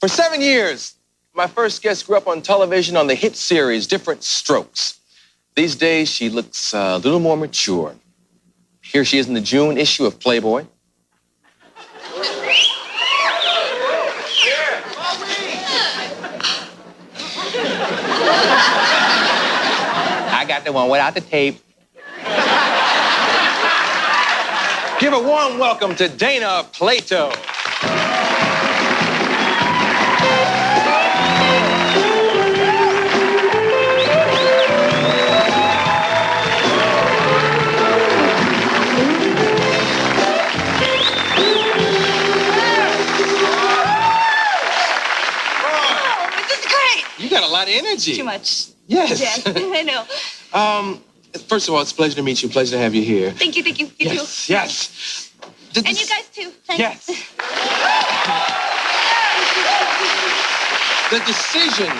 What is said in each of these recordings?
For 7 years, my first guest grew up on television on the hit series Different Strokes. These days, she looks a little more mature. Here she is in the June issue of Playboy. I got the one without the tape. Give a warm welcome to Dana Plato. You got a lot of energy. Too much. Yes. Yes, I know. First of all, it's a pleasure to meet you. Pleasure to have you here. Thank you. You Yes, too. yes. And you guys too. Thanks. Yes. The decision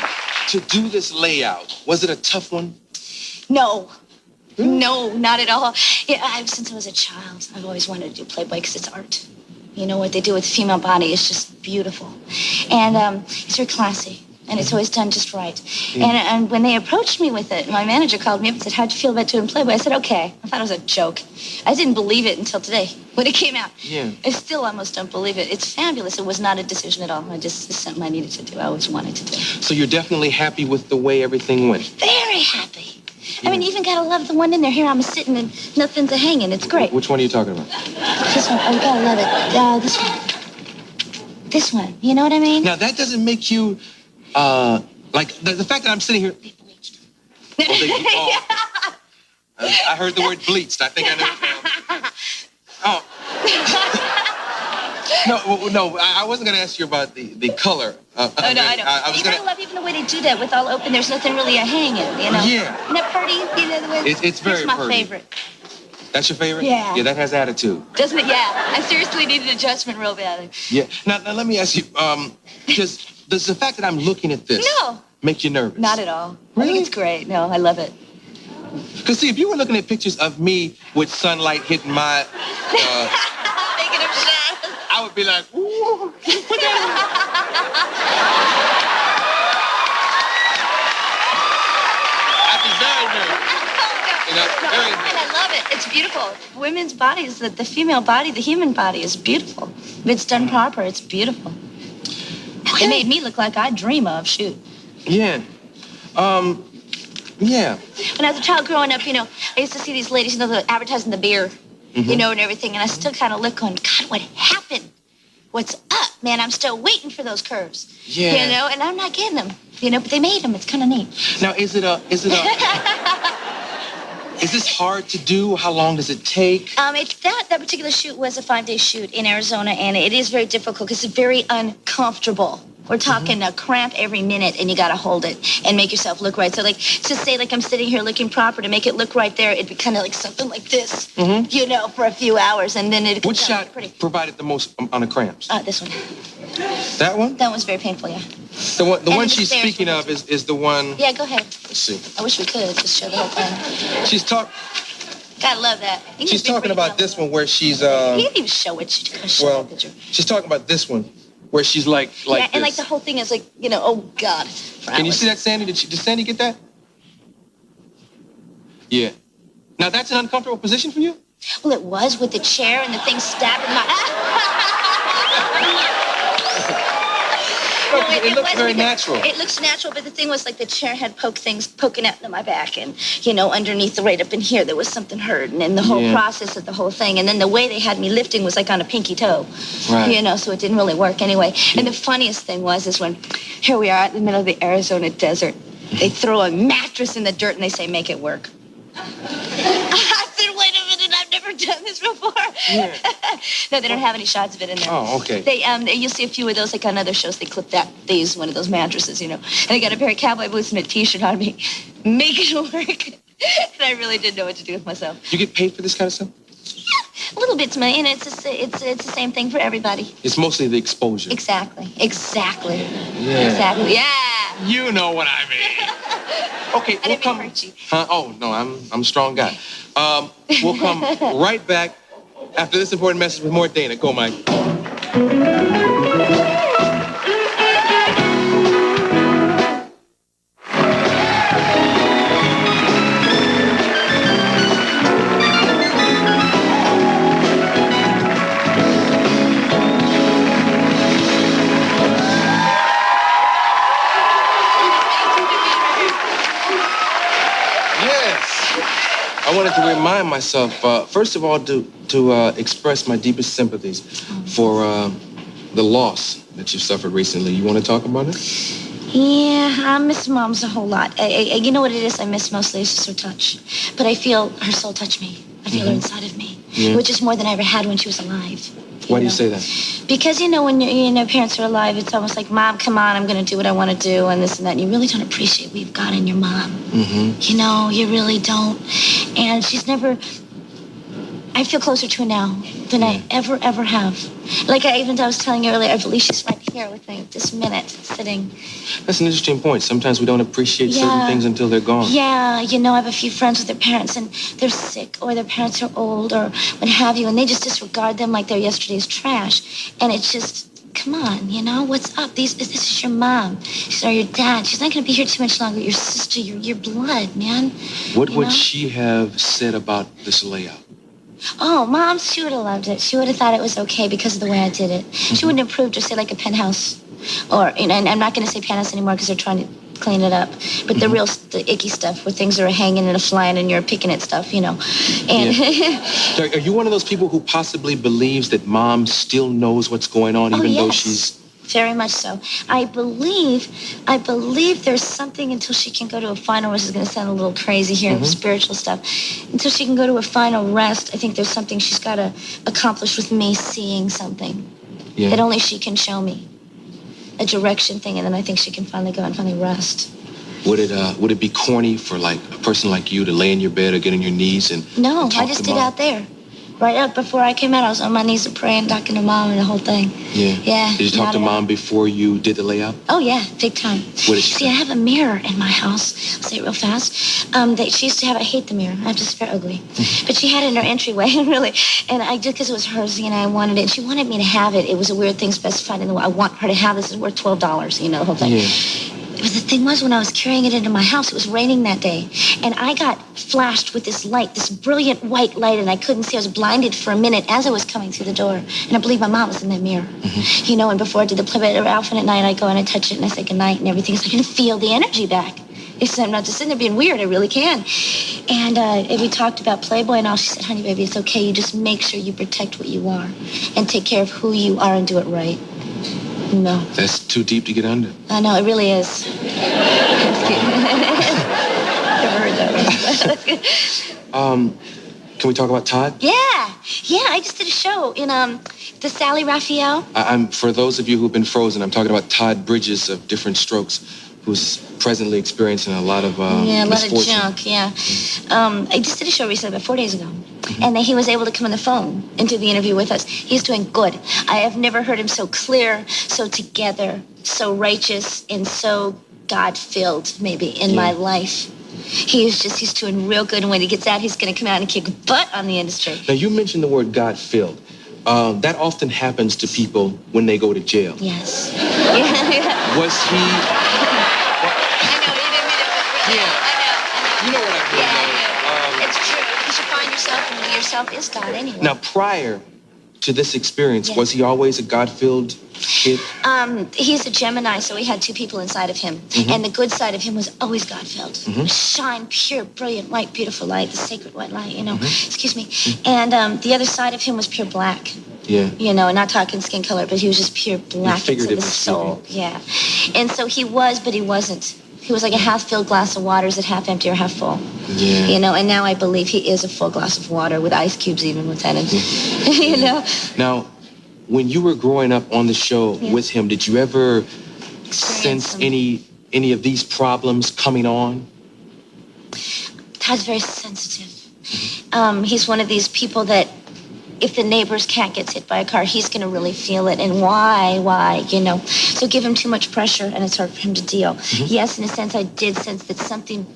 to do this layout, was it a tough one? No. Really? No, not at all. Yeah, since I was a child, I've always wanted to do Playboy because it's art. You know, what they do with the female body is just beautiful. And it's very classy. And it's always done just right. Yeah. And when they approached me with it, my manager called me up and said, how'd you feel about doing Playboy? I said, okay. I thought it was a joke. I didn't believe it until today when it came out. Yeah. I still almost don't believe it. It's fabulous. It was not a decision at all. It's something I needed to do. I always wanted to do. So you're definitely happy with the way everything went? Very happy. Yeah. I mean, you even gotta love the one in there. Here I'm sitting and nothing's a hanging. It's great. Which one are you talking about? This one. Oh, you gotta love it. This one. This one. You know what I mean? Now, that doesn't make you... Like, the fact that I'm sitting here... They bleached. I heard the word bleached. I think I know. Oh. No, I wasn't going to ask you about the color. No, I know. You gotta love even the way they do that with all open. There's nothing really a hanging, you know? Yeah. Isn't that pretty? You know, the way it's very my pretty. Favorite. That's your favorite? Yeah. Yeah, that has attitude. Doesn't it? Yeah. I seriously need an adjustment real bad. Yeah. Now let me ask you, does the fact that I'm looking at this make you nervous? Not at all. Really? I think it's great. No, I love it. Because, see, if you were looking at pictures of me with sunlight hitting my... Making him shine. I would be like, ooh, put that I'd be very nervous. You know, very nervous. I love it. It's beautiful. Women's bodies, the female body, the human body is beautiful. If it's done proper, it's beautiful. Okay. It made me look like I dream of, shoot. Yeah. Yeah. When I was a child growing up, you know, I used to see these ladies, you know, advertising the beer, you know, and everything. And I still kind of look going, God, what happened? What's up, man? I'm still waiting for those curves. Yeah. You know, and I'm not getting them, you know, but they made them. It's kind of neat. Now, is this hard to do? How long does it take? That particular shoot was a 5-day shoot in Arizona, and it is very difficult because it's very uncomfortable. We're talking a cramp every minute, and you got to hold it and make yourself look right. So, like, just say, like, I'm sitting here looking proper to make it look right there. It'd be kind of like something like this, you know, for a few hours, and then it'd Which shot provided the most on the cramps? This one. That one? That one's very painful, yeah. The one she's speaking of is the one... Yeah, go ahead. Let's see. I wish we could just show the whole thing. She's talking... Gotta love that. She's talking about this one where she's... You didn't even show it. She could show that picture. She's talking about this one where she's like yeah, and this. like the whole thing is like, you know, oh God. Can you see that, Sandy? Did Sandy get that? Yeah. Now that's an uncomfortable position for you? Well, it was with the chair and the thing stabbing my... No, it looks very natural. It looks natural, but the thing was like the chair had things poking out into my back, and you know, underneath right up in here there was something hurting, and the whole process of the whole thing, and then the way they had me lifting was like on a pinky toe, you know, so it didn't really work anyway. And the funniest thing is when here we are in the middle of the Arizona desert, they throw a mattress in the dirt and they say, make it work. I said, wait a minute, I've never done this before. Yeah. No, they don't have any shots of it in there. Oh, okay. You'll see a few of those, like on other shows, they clip that. They use one of those mattresses, you know. And they got a pair of cowboy boots and a T-shirt on me. Make it work. And I really didn't know what to do with myself. You get paid for this kind of stuff? Yeah, a little bit, and it's the same thing for everybody. It's mostly the exposure. Exactly. Yeah. Exactly. Yeah. You know what I mean. Okay, we'll come. Oh no, I'm a strong guy. We'll come right back after this important message with more Dana. Go, Mike. wanted to remind myself, first of all, to express my deepest sympathies for the loss that you've suffered recently. You want to talk about it? Yeah, I miss Mom's a whole lot. You know what it is I miss mostly is just her touch. But I feel her soul touch me. I feel her inside of me, which is more than I ever had when she was alive. Why do you say that? Because, when your parents are alive, it's almost like, Mom, come on, I'm going to do what I want to do, and this and that. And you really don't appreciate what you've got in your mom. You really don't. And she's never... I feel closer to her now than I ever have. Like I was telling you earlier, I believe she's right here with me this minute, sitting. That's an interesting point. Sometimes we don't appreciate certain things until they're gone. Yeah, I have a few friends with their parents, and they're sick, or their parents are old, or what have you, and they just disregard them like they're yesterday's trash. And it's just... Come on, what's up? This is your mom. She's or your dad. She's not going to be here too much longer. Your sister, your blood, man. What would she have said about this layout? Oh, Mom, she would have loved it. She would have thought it was okay because of the way I did it. She wouldn't have approved or say like a penthouse. Or, and I'm not going to say penthouse anymore because they're trying to clean it up. But the icky stuff where things are hanging and flying and you're picking at stuff, And So are you one of those people who possibly believes that Mom still knows what's going on even though she's... Very much so. I believe there's something until she can go to a final, which is going to sound a little crazy here, spiritual stuff. Until she can go to a final rest, I think there's something she's got to accomplish with me seeing something that only she can show me. A direction thing, and then I think she can finally go and finally rest. Would it be corny for like a person like you to lay in your bed or get on your knees and No, and talk I just to did Mom? out there. Right up before I came out, I was on my knees and praying, talking to Mom and the whole thing. Yeah. Did you talk to Mom before you did the layout? Oh, yeah, big time. What did she say? I have a mirror in my house. I'll say it real fast. She used to have, I hate the mirror. I'm just very ugly. But she had it in her entryway, really. And I just, because it was hers, I wanted it. And she wanted me to have it. It was a weird thing specified in the way. I want her to have this. It's worth $12, the whole thing. But the thing was, when I was carrying it into my house, it was raining that day. And I got flashed with this light, this brilliant white light, and I couldn't see. I was blinded for a minute as I was coming through the door. And I believe my mom was in that mirror. And before I did the play outfit at night, I go in and touch it, and I say goodnight and everything. So I can feel the energy back. I'm not just sitting there being weird. I really can. And we talked about Playboy and all. She said, honey, baby, it's okay. You just make sure you protect what you are and take care of who you are and do it right. No. That's too deep to get under. I know, it really is. Never heard that one. Can we talk about Todd? Yeah, I just did a show in the Sally Raphael. I'm for those of you who've been frozen, I'm talking about Todd Bridges of Different Strokes, who's presently experiencing a lot of a lot of misfortune. junk, I just did a show recently, about 4 days ago. And then he was able to come on the phone and do the interview with us. He's doing good. I have never heard him so clear, so together, so righteous, and so God-filled, maybe, in my life. He's doing real good. And when he gets out, he's going to come out and kick butt on the industry. Now, you mentioned the word God-filled. That often happens to people when they go to jail. Yes. Was he... I know, you didn't mean it, but I know. You know what I mean? Yeah, it's true. Because you find yourself, and yourself is God anyway. Now, prior to this experience, was he always a God-filled kid? He's a Gemini, so he had two people inside of him. And the good side of him was always God-filled. Shine, pure, brilliant, white, beautiful light, the sacred white light, Excuse me. And the other side of him was pure black. And not talking skin color, but he was just pure black into the soul. Yeah. And so he was, but he wasn't. He was like a half-filled glass of water. Is it half empty or half full? Yeah. And now I believe he is a full glass of water with ice cubes even within it. Now, when you were growing up on the show with him, did you ever sense any of these problems coming on? Todd's very sensitive. He's one of these people that if the neighbor's cat gets hit by a car, he's going to really feel it. And why, So give him too much pressure, and it's hard for him to deal. Yes, in a sense, I did sense that something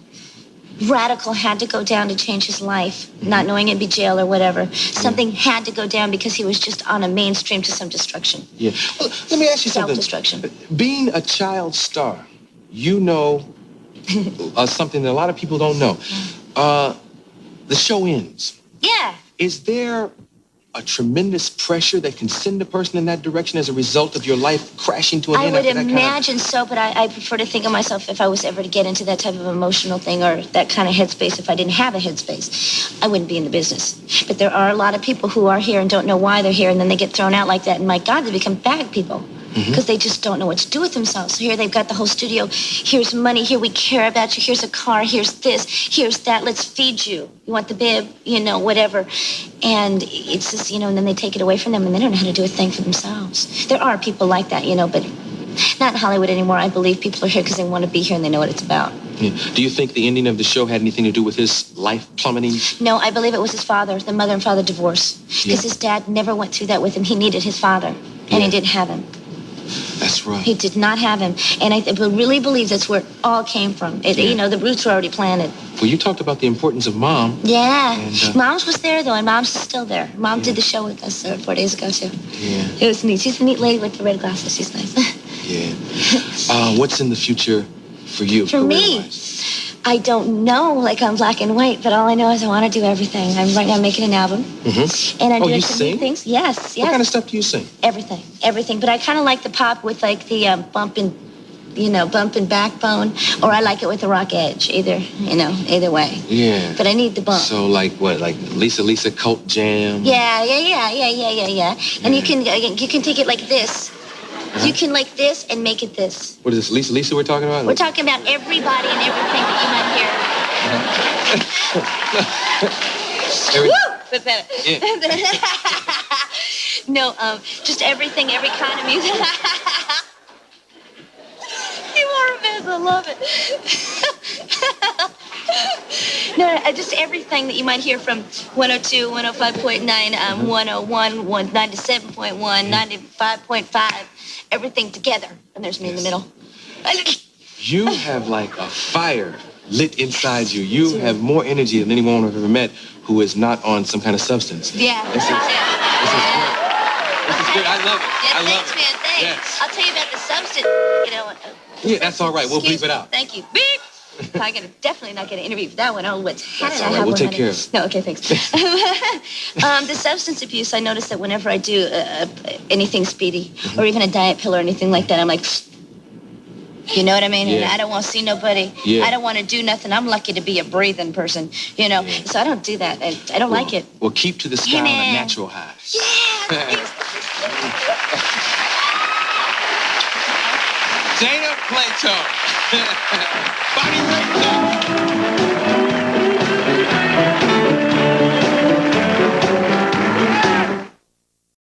radical had to go down to change his life, not knowing it'd be jail or whatever. Something had to go down because he was just on a mainstream to some destruction. Yeah. Well, let me ask you something. Self-destruction. Being a child star, something that a lot of people don't know. The show ends. Yeah. Is there a tremendous pressure that can send a person in that direction as a result of your life crashing to an I end? would after that imagine so, but I prefer to think of myself if I was ever to get into that type of emotional thing or that kind of headspace. If I didn't have a headspace, I wouldn't be in the business. But there are a lot of people who are here and don't know why they're here, and then they get thrown out like that. And my God, they become bad people. Because they just don't know what to do with themselves. So here they've got the whole studio. Here's money. Here we care about you. Here's a car. Here's this. Here's that. Let's feed you. You want the bib? You know, whatever. And it's just, you know, and then they take it away from them and they don't know how to do a thing for themselves. There are people like that, you know, but not in Hollywood anymore. I believe people are here because they want to be here and they know what it's about. Yeah. Do you think the ending of the show had anything to do with his life plummeting? No, I believe it was his father, the mother and father divorce. Because his dad never went through that with him. He needed his father, and he didn't have him. That's right. He did not have him. And I really believe that's where it all came from. You know, the roots were already planted. Well, you talked about the importance of Mom. Yeah. And, Mom's was there, though, and Mom's still there. Mom did the show with us 4 days ago, too. Yeah. It was neat. She's a neat lady with the red glasses. She's nice. Yeah. What's in the future for you? For me? I don't know, like on black and white, but all I know is I want to do everything. I'm right now making an album. And I'm doing some new things. Yes. What kind of stuff do you sing? Everything. But I kind of like the pop with like the bump and backbone, or I like it with the rock edge. Either way. Yeah. But I need the bump. So like what? Like Lisa Cult Jam? Yeah. And you can take it like this. You can like this and make it this. What is this, Lisa we're talking about? We're talking about everybody and everything that you might hear. Woo! But better. Yeah. No, just everything, every kind of music. You are a mess. I love it. No, just everything that you might hear from 102, 105.9, 101, 97.1, 95.5. Everything together, and there's me in the middle. You have like a fire lit inside you. You have more energy than anyone I've ever met who is not on some kind of substance. Yeah. This is great. This is good. I love it. Yeah, I love thanks, it. man. Thanks. Yes. I'll tell you about the substance. Yeah, that's all right. We'll bleep it out. Thank you. Beep. I'm definitely not going to interview for that one. Oh, what's That's all right. We'll take care of it. No, okay, thanks. The substance abuse, I notice that whenever I do anything speedy or even a diet pill or anything like that, I'm like, you know what I mean? Yeah. And I don't want to see nobody. Yeah. I don't want to do nothing. I'm lucky to be a breathing person, you know. Yeah. So I don't do that. I don't like it. Well, keep to the sky on a natural high. Yeah. Dana Plato. Body